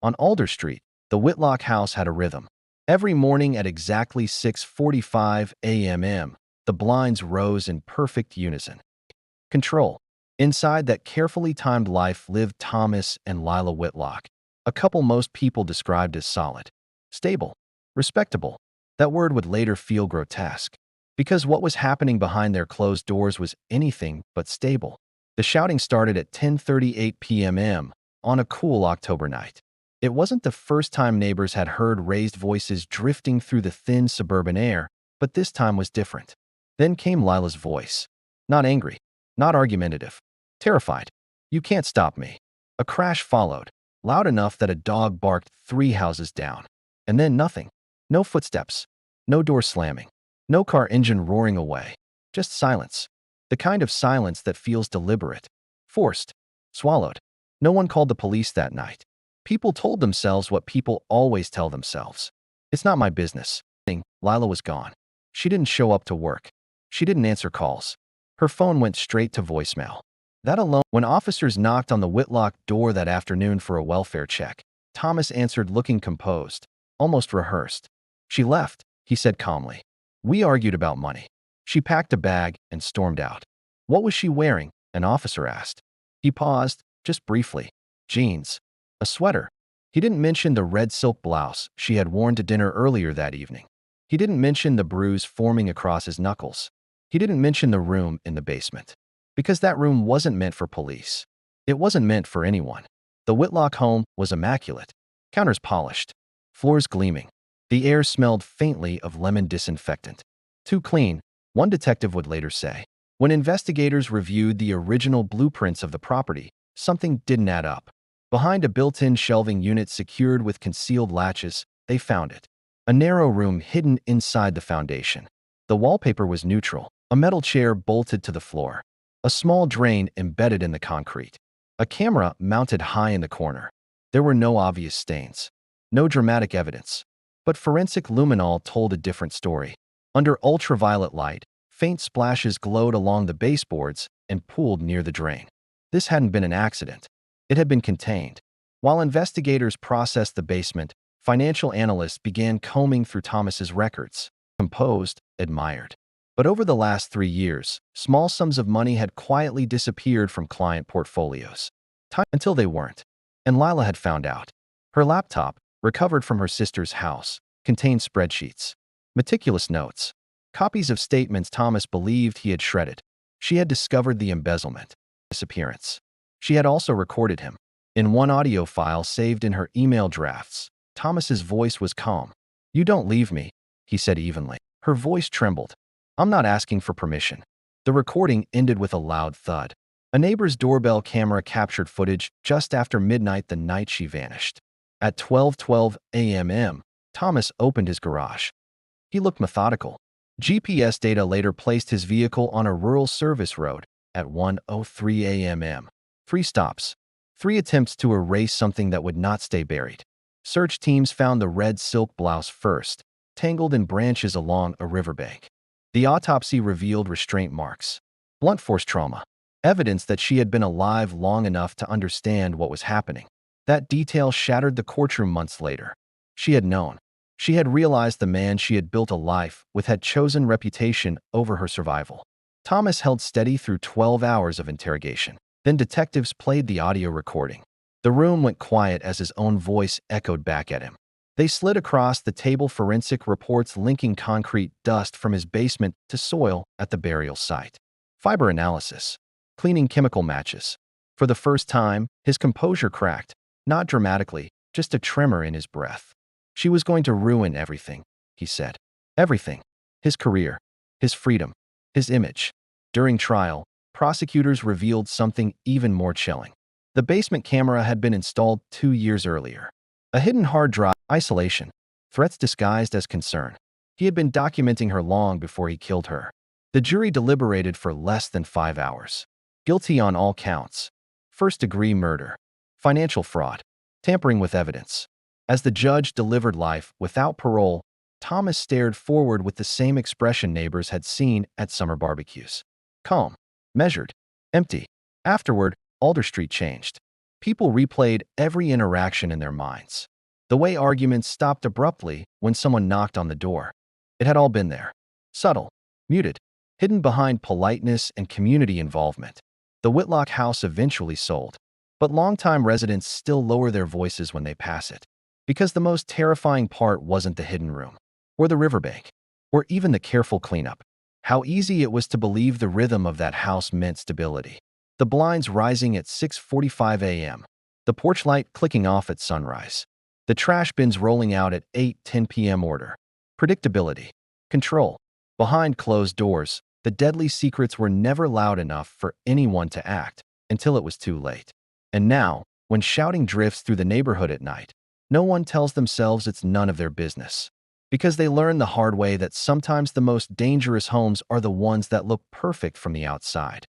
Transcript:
On Alder Street, the Whitlock house had a rhythm. Every morning at exactly 6:45 a.m., the blinds rose in perfect unison. Control. Inside that carefully timed life lived Thomas and Lila Whitlock, a couple most people described as solid, stable, respectable. That word would later feel grotesque, because what was happening behind their closed doors was anything but stable. The shouting started at 10:38 p.m. on a cool October night. It wasn't the first time neighbors had heard raised voices drifting through the thin suburban air, but this time was different. Then came Lila's voice. Not angry, not argumentative, terrified. "You can't stop me." A crash followed, loud enough that a dog barked 3 houses down. And then nothing. No footsteps, no door slamming, no car engine roaring away. Just silence. The kind of silence that feels deliberate, forced, swallowed. No one called the police that night. People told themselves what people always tell themselves. It's not my business. Lila was gone. She didn't show up to work. She didn't answer calls. Her phone went straight to voicemail. That alone, when officers knocked on the Whitlock door that afternoon for a welfare check, Thomas answered looking composed, almost rehearsed. "She left," he said calmly. "We argued about money." She packed a bag and stormed out. "What was she wearing?" an officer asked. He paused, just briefly. "Jeans. A sweater." He didn't mention the red silk blouse she had worn to dinner earlier that evening. He didn't mention the bruise forming across his knuckles. He didn't mention the room in the basement. Because that room wasn't meant for police. It wasn't meant for anyone. The Whitlock home was immaculate. Counters polished. Floors gleaming. The air smelled faintly of lemon disinfectant. Too clean, one detective would later say. When investigators reviewed the original blueprints of the property, something didn't add up. Behind a built-in shelving unit secured with concealed latches, they found it. A narrow room hidden inside the foundation. The wallpaper was neutral, a metal chair bolted to the floor. A small drain embedded in the concrete. A camera mounted high in the corner. There were no obvious stains. No dramatic evidence. But forensic luminol told a different story. Under ultraviolet light, faint splashes glowed along the baseboards and pooled near the drain. This hadn't been an accident. It had been contained. While investigators processed the basement, financial analysts began combing through Thomas's records. Composed, admired. But over the last 3 years, small sums of money had quietly disappeared from client portfolios. Until they weren't. And Lila had found out. Her laptop, recovered from her sister's house, contained spreadsheets, meticulous notes, copies of statements Thomas believed he had shredded. She had discovered the embezzlement, disappearance. She had also recorded him. In one audio file saved in her email drafts, Thomas's voice was calm. "You don't leave me," he said evenly. Her voice trembled. "I'm not asking for permission." The recording ended with a loud thud. A neighbor's doorbell camera captured footage just after midnight the night she vanished. At 12:12 a.m., Thomas opened his garage. He looked methodical. GPS data later placed his vehicle on a rural service road at 1:03 a.m. 3 stops. 3 attempts to erase something that would not stay buried. Search teams found the red silk blouse first, tangled in branches along a riverbank. The autopsy revealed restraint marks, blunt force trauma, evidence that she had been alive long enough to understand what was happening. That detail shattered the courtroom months later. She had known. She had realized the man she had built a life with had chosen reputation over her survival. Thomas held steady through 12 hours of interrogation. Then detectives played the audio recording. The room went quiet as his own voice echoed back at him. They slid across the table forensic reports linking concrete dust from his basement to soil at the burial site. Fiber analysis. Cleaning chemical matches. For the first time, his composure cracked. Not dramatically, just a tremor in his breath. She was going to ruin everything, he said. Everything. His career. His freedom. His image. During trial, prosecutors revealed something even more chilling. The basement camera had been installed 2 years earlier. A hidden hard drive, isolation, threats disguised as concern. He had been documenting her long before he killed her. The jury deliberated for less than 5 hours. Guilty on all counts. First-degree murder, financial fraud, tampering with evidence. As the judge delivered life without parole, Thomas stared forward with the same expression neighbors had seen at summer barbecues. Calm, measured, empty. Afterward, Alder Street changed. People replayed every interaction in their minds. The way arguments stopped abruptly when someone knocked on the door. It had all been there. Subtle, muted, hidden behind politeness and community involvement. The Whitlock house eventually sold, but longtime residents still lower their voices when they pass it. Because the most terrifying part wasn't the hidden room, or the riverbank, or even the careful cleanup. How easy it was to believe the rhythm of that house meant stability. The blinds rising at 6:45 a.m., the porch light clicking off at sunrise, the trash bins rolling out at 8:10 p.m. Order. Predictability. Control. Behind closed doors, the deadly secrets were never loud enough for anyone to act until it was too late. And now, when shouting drifts through the neighborhood at night, no one tells themselves it's none of their business. Because they learn the hard way that sometimes the most dangerous homes are the ones that look perfect from the outside.